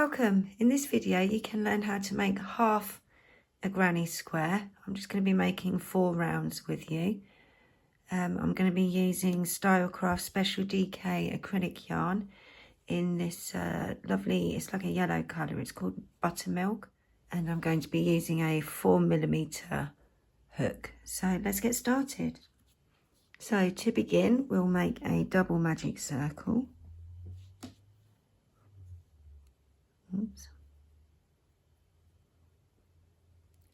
Welcome. In this video you can learn how to make half a granny square. I'm just going to be making 4 rounds with you. I'm going to be using Stylecraft Special DK acrylic yarn in this lovely, it's like a yellow colour, it's called Buttermilk, and I'm going to be using a 4mm hook. So let's get started. So to begin, we'll make a double magic circle. Oops.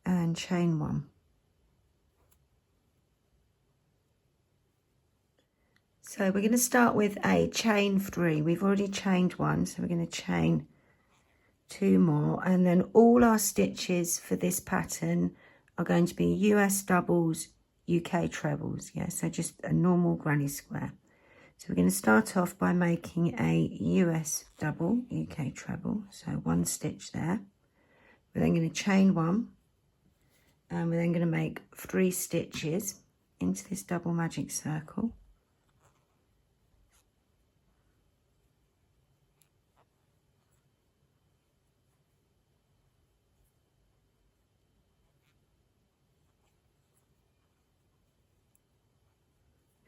And chain 1. So we're going to start with a chain 3. We've already chained 1, so we're going to chain 2 more, and then all our stitches for this pattern are going to be US doubles, UK trebles. Yeah, so just a normal granny square. So we're going to start off by making a US double, UK treble, so 1 stitch there. We're then going to chain 1, and we're then going to make 3 stitches into this double magic circle.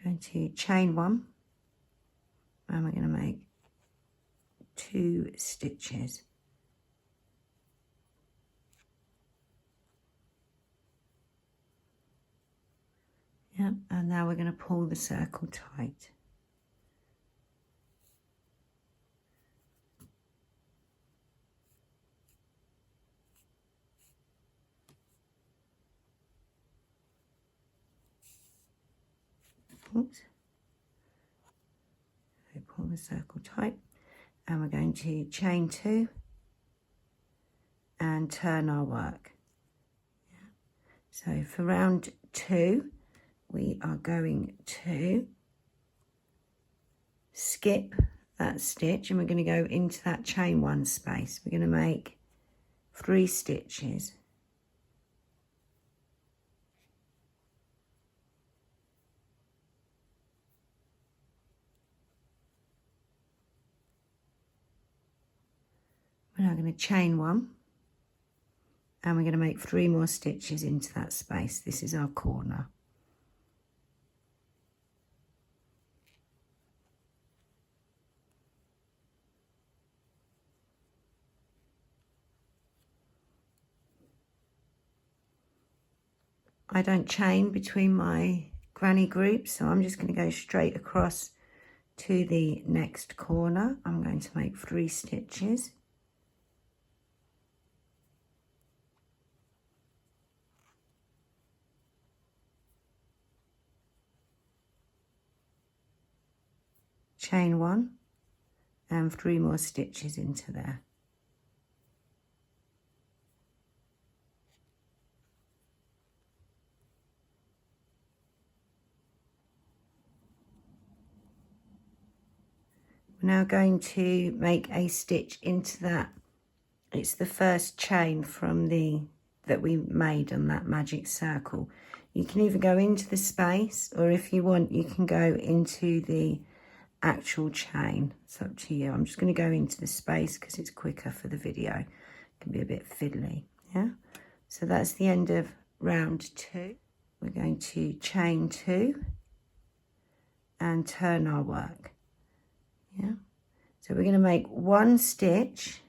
Going to chain 1, and we're going to make 2 stitches. Yeah, and now we're going to pull the circle tight. Oops. So pull the circle tight, and we're going to chain 2 and turn our work. Yeah. So for round 2, we are going to skip that stitch, and we're going to go into that chain 1 space. We're going to make 3 stitches. We're now going to chain 1, and we're going to make 3 more stitches into that space. This is our corner. I don't chain between my granny groups, so I'm just going to go straight across to the next corner. I'm going to make 3 stitches. Chain 1 and 3 more stitches into there. We're now going to make a stitch into that. It's the first chain from that we made on that magic circle. You can either go into the space, or if you want, you can go into the actual chain. It's up to you. I'm just going to go into the space because it's quicker for the video. It can be a bit fiddly. Yeah, so that's the end of round 2. We're going to chain 2 and turn our work. Yeah, so we're going to make 1 stitch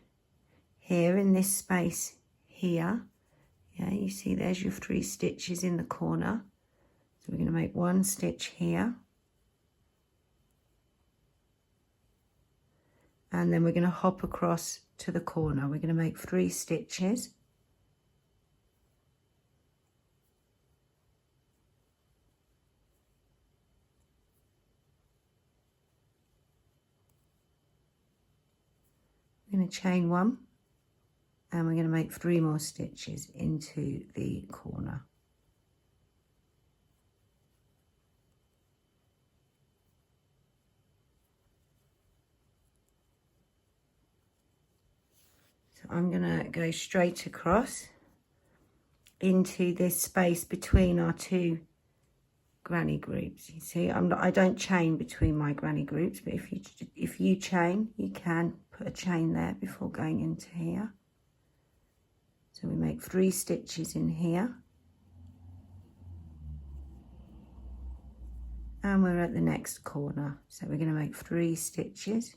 here in this space here. Yeah, you see there's your 3 stitches in the corner. So we're going to make 1 stitch here, and then we're going to hop across to the corner. We're going to make 3 stitches. We're going to chain 1, and we're going to make 3 more stitches into the corner. So I'm going to go straight across into this space between our 2 granny groups. You see, I don't chain between my granny groups, but if you chain, you can put a chain there before going into here. So we make 3 stitches in here, and we're at the next corner, so we're going to make 3 stitches,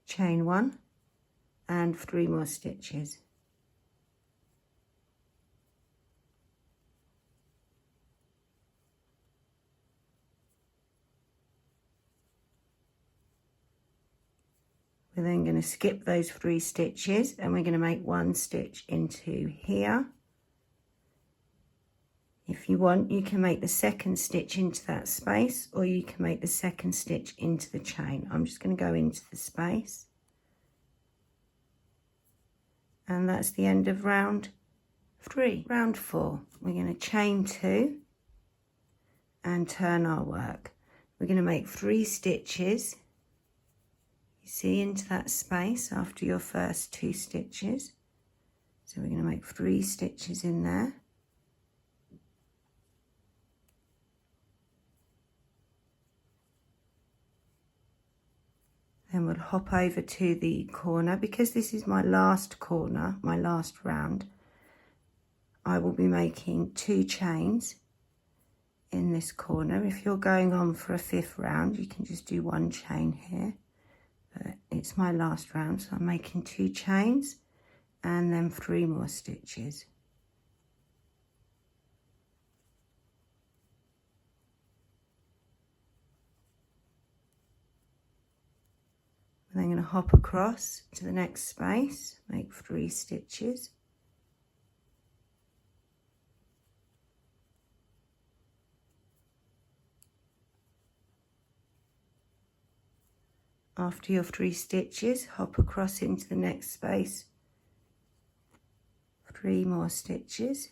chain 1 and 3 more stitches. We're then going to skip those 3 stitches and we're going to make 1 stitch into here. If you want, you can make the second stitch into that space, or you can make the second stitch into the chain. I'm just going to go into the space. And that's the end of round 3. Round 4, we're going to chain 2 and turn our work. We're going to make 3 stitches, you see, into that space after your first 2 stitches. So we're going to make 3 stitches in there. Then we'll hop over to the corner. Because this is my last corner, my last round, I will be making 2 chains in this corner. If you're going on for a 5th round, you can just do 1 chain here. But it's my last round, so I'm making 2 chains and then 3 more stitches. And then I'm going to hop across to the next space, make 3 stitches. After your 3 stitches, hop across into the next space, 3 more stitches.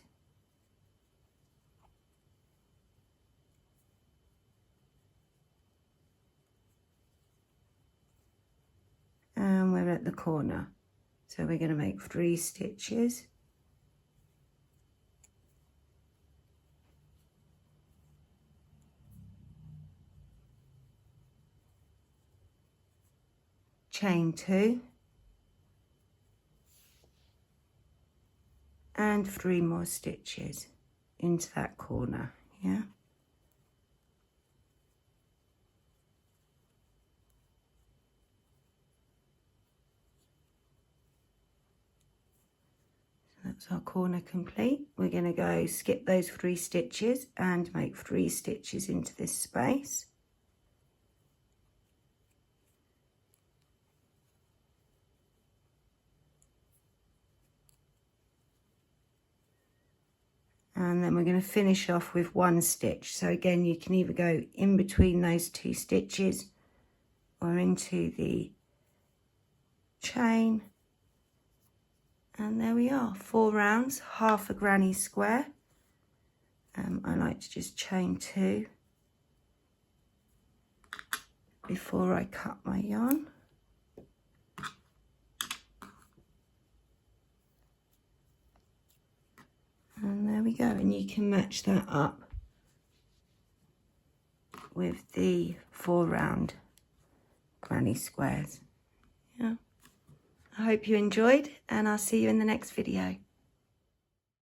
And we're at the corner, so we're going to make 3 stitches. Chain 2 and 3 more stitches into that corner, yeah. So that's our corner complete. We're going to go skip those 3 stitches and make 3 stitches into this space. And then we're going to finish off with 1 stitch. So again, you can either go in between those 2 stitches or into the chain. And there we are, 4 rounds, half a granny square. I like to just chain 2 before I cut my yarn. And there we go, and you can match that up with the 4 round granny squares. Yeah. I hope you enjoyed, and I'll see you in the next video.